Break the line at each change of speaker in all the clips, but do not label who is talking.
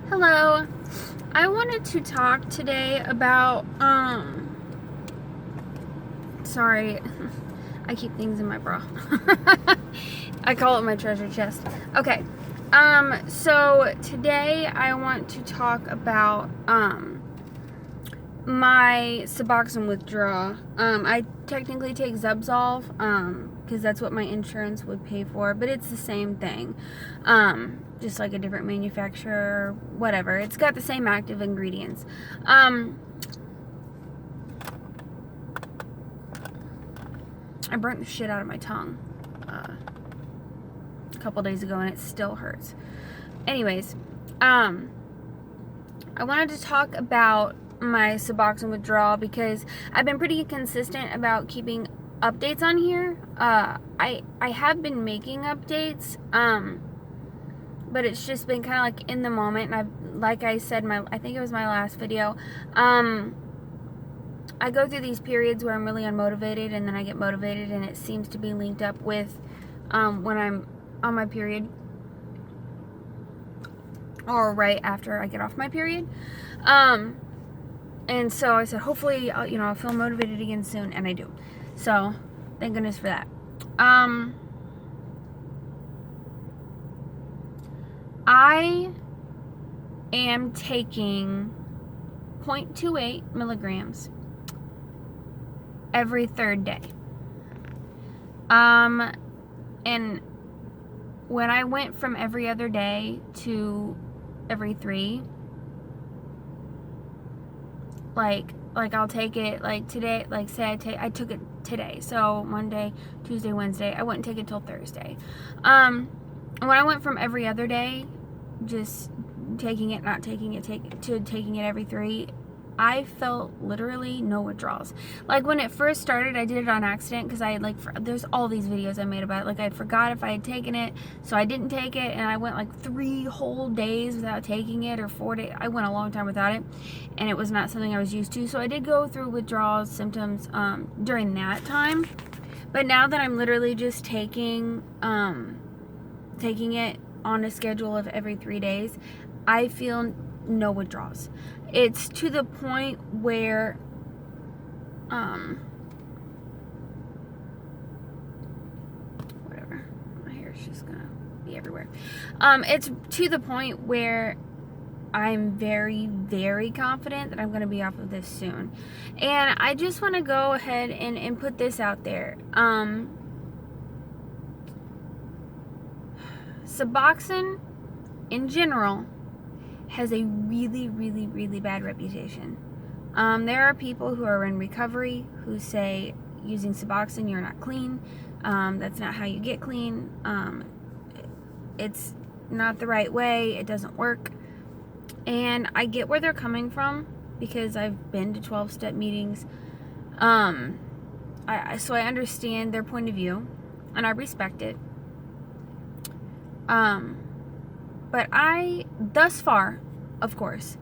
Hello. I wanted to talk today about sorry. I keep things in my bra. I call it my treasure chest. Okay. So today I want to talk about my Suboxone withdrawal. I technically take Zubsolv because that's what my insurance would pay for, but it's the same thing. Just like a different manufacturer, whatever. It's got the same active ingredients. I burnt the shit out of my tongue a couple days ago and it still hurts. Anyways, I wanted to talk about my Suboxone withdrawal because I've been pretty consistent about keeping updates on here. I have been making updates, but it's just been kind of like in the moment, and like I said, I think it was my last video, I go through these periods where I'm really unmotivated and then I get motivated, and it seems to be linked up with when I'm on my period or right after I get off my period. And so I said, hopefully, I'll feel motivated again soon, and I do. So, thank goodness for that. I am taking 0.28 milligrams every third day. And when I went from every other day to every 3, like I'll take it like today, like say I took it today, so Monday, Tuesday, Wednesday, I wouldn't take it till Thursday. When I went from every other day, just taking it, not taking it, to taking it every 3, I felt literally no withdrawals. Like when it first started, I did it on accident because I had there's all these videos I made about it. Like I forgot if I had taken it, so I didn't take it, and I went like 3 whole days without taking it, or 4 days. I went a long time without it, and it was not something I was used to. So I did go through withdrawal symptoms during that time. But now that I'm literally just taking it on a schedule of every 3 days, I feel no withdrawals. It's to the point where whatever, my hair's just gonna be everywhere. It's to the point where I'm very, very confident that I'm gonna be off of this soon. And I just want to go ahead and put this out there. Suboxone in general has a really, really, really bad reputation. There are people who are in recovery who say using Suboxone you're not clean. That's not how you get clean. It's not the right way. It doesn't work. And I get where they're coming from because I've been to 12-step meetings. So I understand their point of view and I respect it. But I, thus far, of course,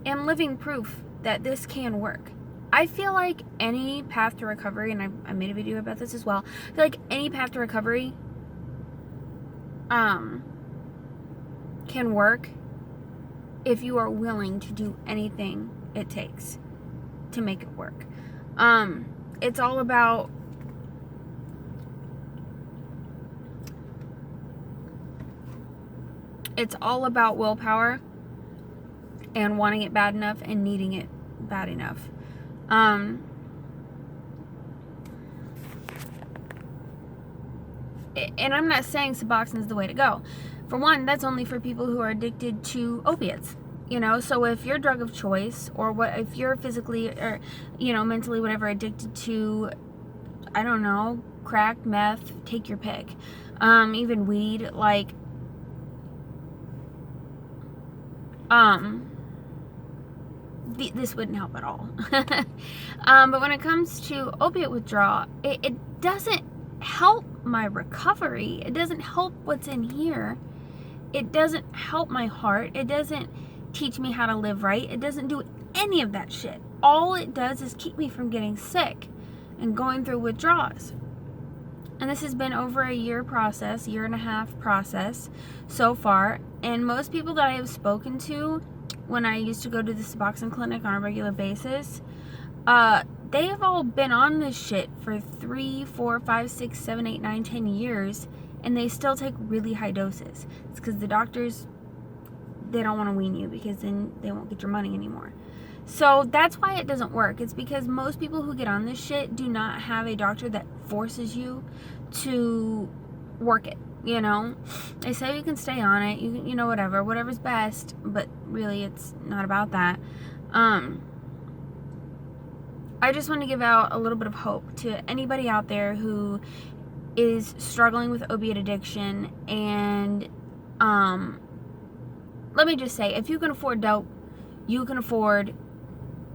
am living proof that this can work. I feel like any path to recovery, and I made a video about this as well, I feel like any path to recovery can work if you are willing to do anything it takes to make it work. It's all about willpower and wanting it bad enough and needing it bad enough. And I'm not saying Suboxone is the way to go. For one, that's only for people who are addicted to opiates. So if your drug of choice, or if you're physically or mentally, whatever, addicted to, I don't know, crack, meth, take your pick, even weed, like this wouldn't help at all. But when it comes to opiate withdrawal, it doesn't help my recovery. It doesn't help what's in here. It doesn't help my heart. It doesn't teach me how to live right. It doesn't do any of that shit. All it does is keep me from getting sick and going through withdrawals. And this has been over a year and a half process so far. And most people that I have spoken to when I used to go to the Suboxone clinic on a regular basis, they have all been on this shit for 3, 4, 5, 6, 7, 8, 9, 10 years, and they still take really high doses. It's because the doctors, they don't want to wean you because then they won't get your money anymore. So that's why it doesn't work. It's because most people who get on this shit do not have a doctor that forces you to work it, you know? They say you can stay on it, you know, whatever's best, but really it's not about that. I just want to give out a little bit of hope to anybody out there who is struggling with opiate addiction. And let me just say, if you can afford dope, you can afford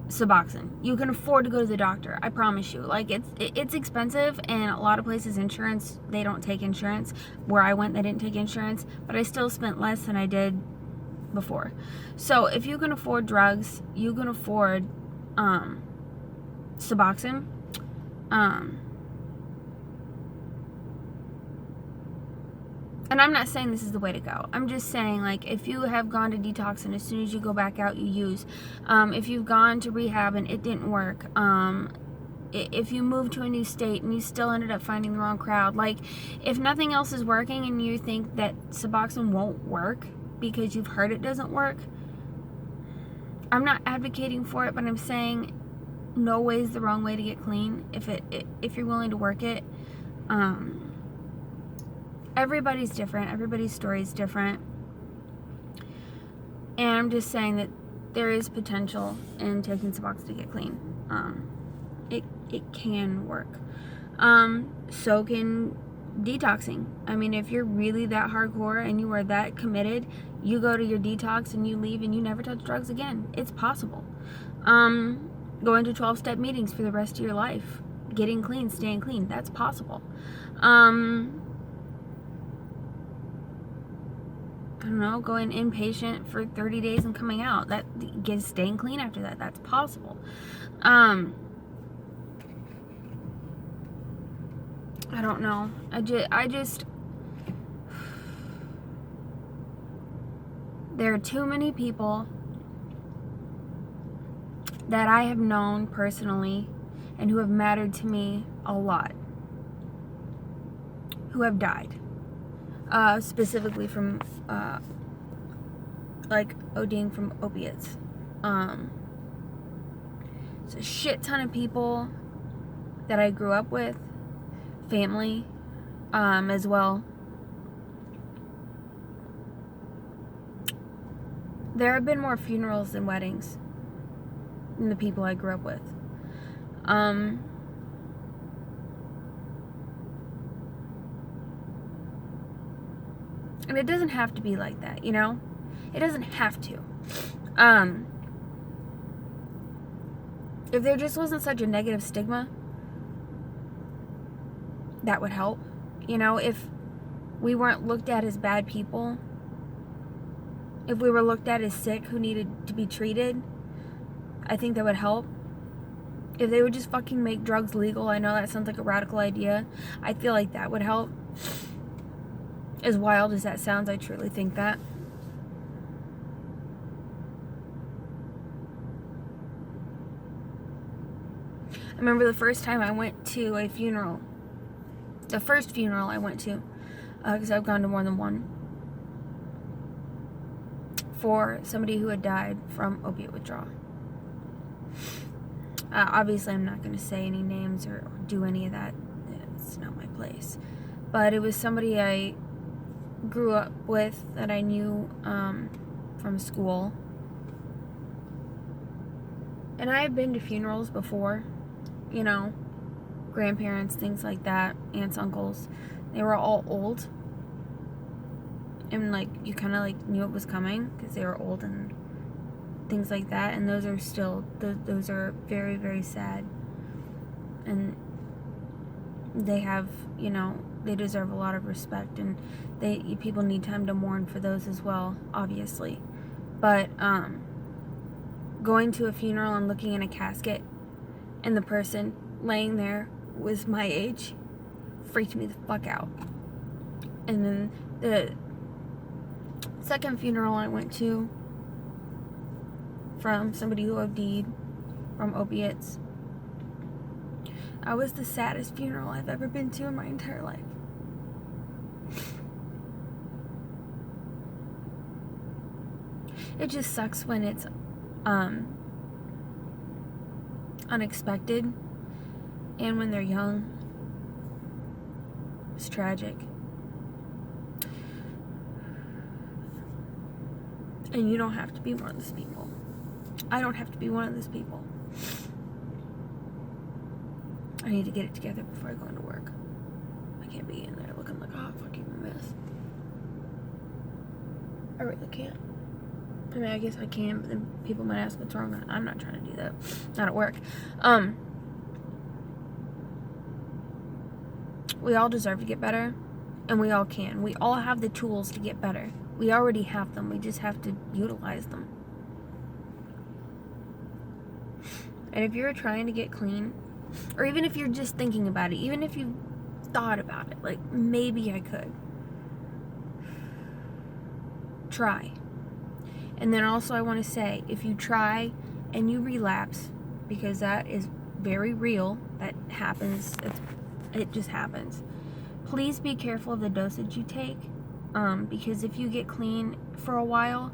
Suboxone. You can afford to go to the doctor. I promise you. Like, it's expensive, and a lot of places insurance, they don't take insurance. Where I went, they didn't take insurance, but I still spent less than I did before. So if you can afford drugs, you can afford Suboxone. And I'm not saying this is the way to go. I'm just saying, like, if you have gone to detox and as soon as you go back out, you use. If you've gone to rehab and it didn't work. If you moved to a new state and you still ended up finding the wrong crowd. Like, if nothing else is working and you think that Suboxone won't work because you've heard it doesn't work, I'm not advocating for it, but I'm saying no way is the wrong way to get clean if you're willing to work it. Everybody's different. Everybody's story is different. And I'm just saying that there is potential in taking Suboxone to get clean. It can work. So can detoxing. I mean, if you're really that hardcore and you are that committed, you go to your detox and you leave and you never touch drugs again. It's possible. Going to 12-step meetings for the rest of your life. Getting clean, staying clean. That's possible. I don't know, going inpatient for 30 days and coming out. That gets staying clean after that. That's possible. I don't know. I just there are too many people that I have known personally and who have mattered to me a lot who have died. Specifically from like ODing from opiates. It's a shit ton of people that I grew up with, family as well. There have been more funerals than weddings than the people I grew up with. And it doesn't have to be like that, you know? It doesn't have to. If there just wasn't such a negative stigma, that would help. You know, if we weren't looked at as bad people, if we were looked at as sick who needed to be treated, I think that would help. If they would just fucking make drugs legal, I know that sounds like a radical idea. I feel like that would help. As wild as that sounds, I truly think that. I remember the first time I went to a funeral. The first funeral I went to, because I've gone to more than one, for somebody who had died from opiate withdrawal. Obviously, I'm not going to say any names or do any of that. It's not my place. But it was somebody I grew up with that I knew from school. And I have been to funerals before, you know, grandparents, things like that, aunts, uncles. They were all old. And, like, you kind of, like, knew it was coming because they were old and things like that. And those are still, those are very, very sad. And they have, you know, they deserve a lot of respect, and people need time to mourn for those as well, obviously. But going to a funeral and looking in a casket and the person laying there was my age, freaked me the fuck out. And then the second funeral I went to from somebody who OD'd from opiates, that was the saddest funeral I've ever been to in my entire life. It just sucks when it's unexpected, and when they're young. It's tragic. And you don't have to be one of those people. I don't have to be one of those people. I need to get it together before I go into work. I can't be in there looking like a hot fucking mess. I really can't. I mean, I guess I can, but then people might ask what's wrong. I'm not trying to do that. Not at work. We all deserve to get better, and we all can. We all have the tools to get better. We already have them. We just have to utilize them. And if you're trying to get clean, or even if you're just thinking about it, even if you thought about it, like, maybe I could, try. And then also I want to say, if you try and you relapse, because that is very real, that happens, it just happens, please be careful of the dosage you take, because if you get clean for a while,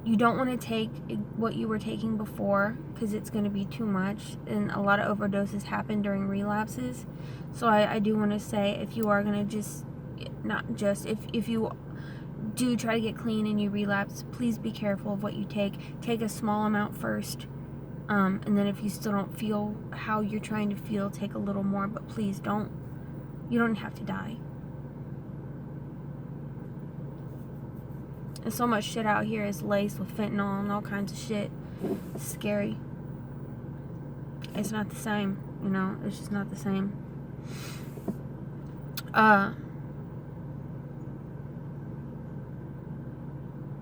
you don't want to take what you were taking before, because it's going to be too much, and a lot of overdoses happen during relapses. So I do want to say, if you are going to if you do try to get clean and you relapse, please be careful of what you take. Take a small amount first, and then if you still don't feel how you're trying to feel, take a little more, but please don't. You don't have to die. And so much shit out here is laced with fentanyl and all kinds of shit. It's scary. It's not the same, you know? It's just not the same.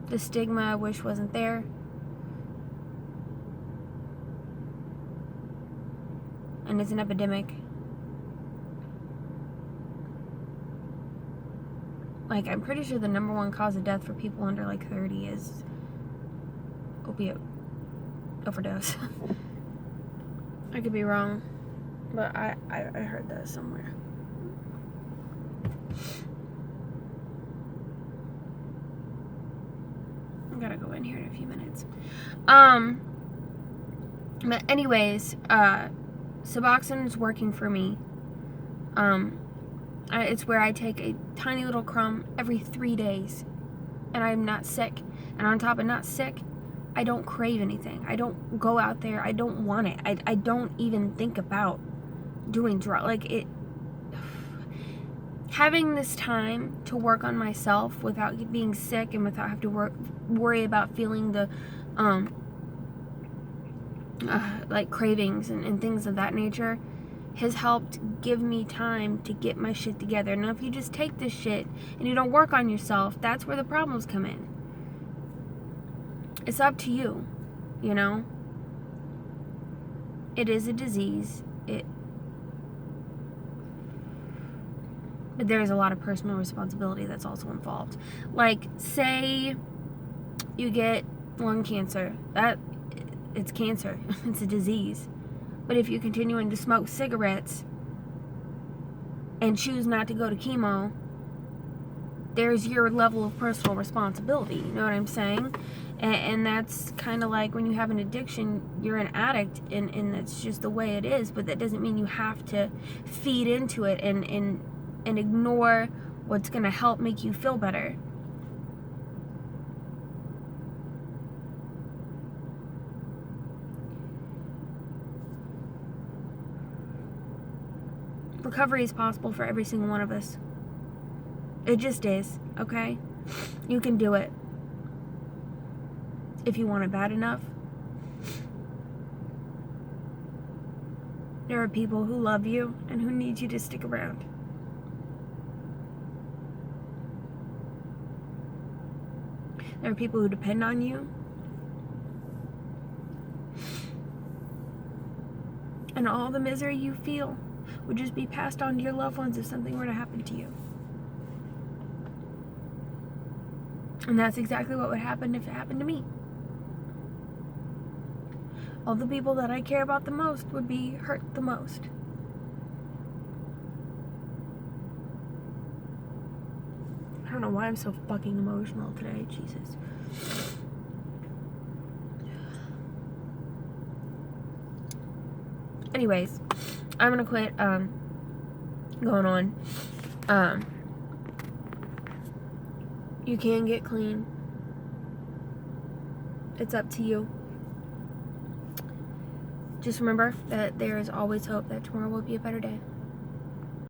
The stigma I wish wasn't there. And it's an epidemic. Like, I'm pretty sure the #1 cause of death for people under like 30 is opiate overdose. I could be wrong, but I heard that somewhere. I gotta go in here in a few minutes. But anyways, Suboxone is working for me. It's where I take a tiny little crumb every 3 days, and I'm not sick. And on top of not sick, I don't crave anything. I don't go out there. I don't want it. I don't even think about doing drugs. Like, it. Having this time to work on myself without being sick and without having to worry about feeling the like cravings and things of that nature has helped give me time to get my shit together. Now, if you just take this shit and you don't work on yourself, that's where the problems come in. It's up to you, you know? It is a disease. But there's a lot of personal responsibility that's also involved. Like, say you get lung cancer. It's cancer. It's a disease. But if you continue to smoke cigarettes and choose not to go to chemo, there's your level of personal responsibility. You know what I'm saying? And that's kind of like when you have an addiction, you're an addict, and that's just the way it is. But that doesn't mean you have to feed into it and ignore what's going to help make you feel better. Recovery is possible for every single one of us. It just is, okay? You can do it. If you want it bad enough. There are people who love you and who need you to stick around. There are people who depend on you. And all the misery you feel would just be passed on to your loved ones if something were to happen to you. And that's exactly what would happen if it happened to me. All the people that I care about the most would be hurt the most. I don't know why I'm so fucking emotional today, Jesus. Anyways, I'm gonna quit going on. You can get clean. It's up to you. Just remember that there is always hope that tomorrow will be a better day.